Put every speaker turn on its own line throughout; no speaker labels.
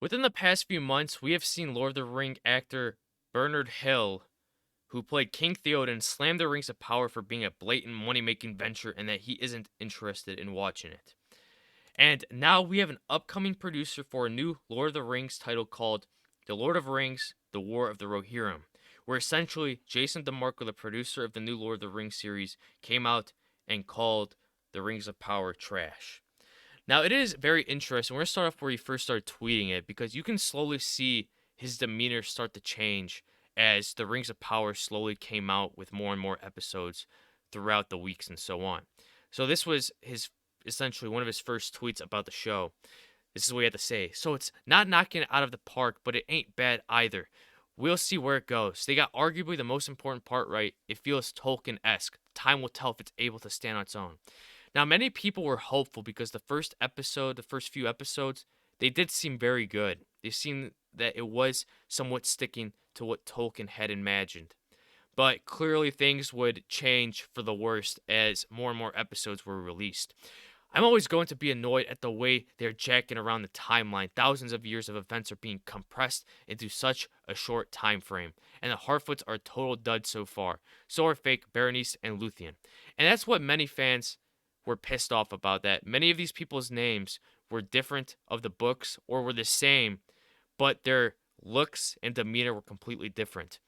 Within the past few months, we have seen Lord of the Ring actor Bernard Hill, who played King Theoden, slam the Rings of Power for being a blatant money making venture and that he isn't interested in watching it. And now we have an upcoming producer for a new Lord of the Rings title called The Lord of the Rings, The War of the Rohirrim, where essentially Jason DeMarco, the producer of the new Lord of the Rings series, came out and called the Rings of Power trash. Now, it is very interesting. We're going to start off where he first started tweeting it because you can slowly see his demeanor start to change as the Rings of Power slowly came out with more and more episodes throughout the weeks and so on. So, this was his essentially one of his first tweets about the show. This is what he had to say. So, it's not knocking it out of the park, but it ain't bad either. We'll see where it goes. They got arguably the most important part right. It feels Tolkien esque. Time will tell if it's able to stand on its own. Now, many people were hopeful because the first few episodes, they did seem very good. They seemed that it was somewhat sticking to what Tolkien had imagined. But clearly, things would change for the worst as more and more episodes were released. I'm always going to be annoyed at the way they're jacking around the timeline. Thousands of years of events are being compressed into such a short time frame. And the Harfoots are a total dud so far. So are Fake, Berenice, and Luthien. And that's what many fans were pissed off about, that many of these people's names were different of the books or were the same, but their looks and demeanor were completely different.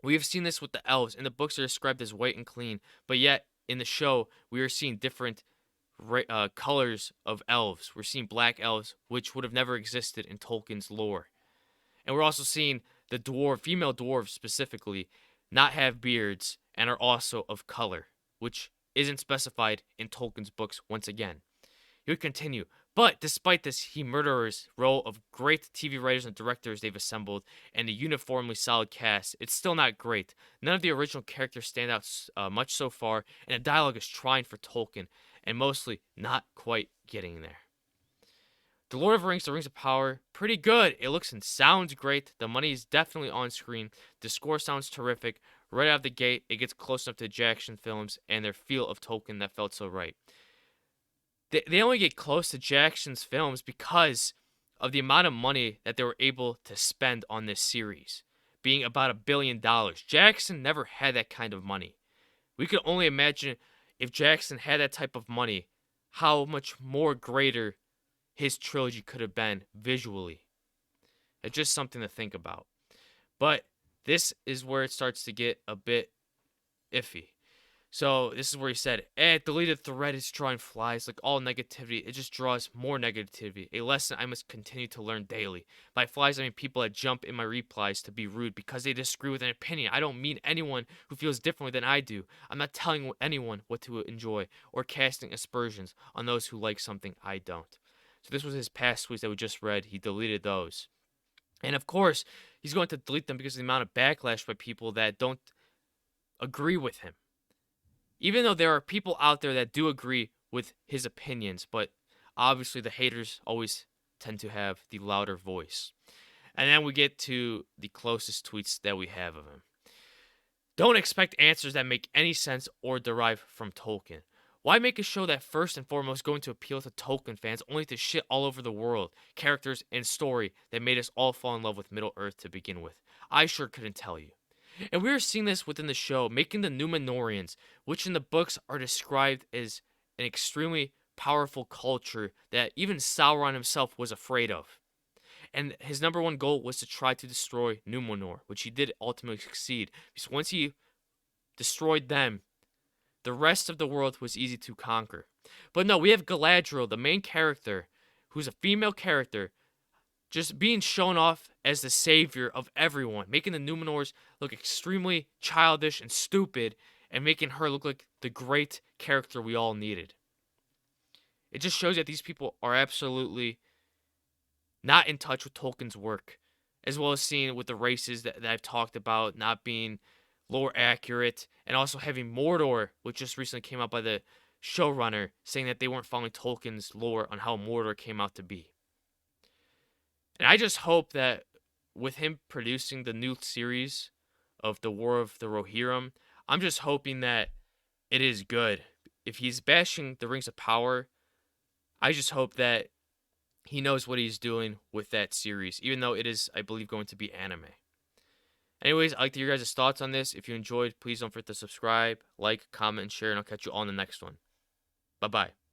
We have seen this with the elves. In the books, they're described as white and clean, but yet in the show, we are seeing different colors of elves. We're seeing black elves, which would have never existed in Tolkien's lore. And we're also seeing the female dwarves specifically, not have beards and are also of color, which isn't specified in Tolkien's books once again. He would continue. But despite this, he murderers row of great TV writers and directors they've assembled and a uniformly solid cast. It's still not great. None of the original characters stand out much so far, and the dialogue is trying for Tolkien, and mostly not quite getting there. The Lord of the Rings, The Rings of Power, pretty good. It looks and sounds great. The money is definitely on screen. The score sounds terrific. Right out of the gate, it gets close enough to Jackson films and their feel of Tolkien that felt so right. They only get close to Jackson's films because of the amount of money that they were able to spend on this series, being about $1 billion. Jackson never had that kind of money. We could only imagine if Jackson had that type of money, how much more greater his trilogy could have been visually. It's just something to think about. But this is where it starts to get a bit iffy. So this is where he said, deleted thread is drawing flies. Like all negativity, it just draws more negativity. A lesson I must continue to learn daily. By flies, I mean people that jump in my replies to be rude because they disagree with an opinion. I don't mean anyone who feels differently than I do. I'm not telling anyone what to enjoy or casting aspersions on those who like something I don't. So this was his past tweets that we just read. He deleted those. And of course, he's going to delete them because of the amount of backlash by people that don't agree with him. Even though there are people out there that do agree with his opinions, but obviously the haters always tend to have the louder voice. And then we get to the closest tweets that we have of him. Don't expect answers that make any sense or derive from Tolkien. Why make a show that first and foremost going to appeal to Tolkien fans only to shit all over the world, characters, and story that made us all fall in love with Middle Earth to begin with? I sure couldn't tell you. And we are seeing this within the show, making the Numenorians, which in the books are described as an extremely powerful culture that even Sauron himself was afraid of. And his number one goal was to try to destroy Numenor, which he did ultimately succeed. Because once he destroyed them, the rest of the world was easy to conquer. But no, we have Galadriel, the main character, who's a female character, just being shown off as the savior of everyone, making the Numenors look extremely childish and stupid, and making her look like the great character we all needed. It just shows that these people are absolutely not in touch with Tolkien's work, as well as seeing with the races that I've talked about not being lore accurate, and also having Mordor, which just recently came out by the showrunner, saying that they weren't following Tolkien's lore on how Mordor came out to be. And I just hope that with him producing the new series of the War of the Rohirrim, I'm just hoping that it is good. If he's bashing the Rings of Power, I just hope that he knows what he's doing with that series, even though it is, I believe, going to be anime. Anyways, I'd like to hear your guys' thoughts on this. If you enjoyed, please don't forget to subscribe, like, comment, and share, and I'll catch you all in the next one. Bye bye.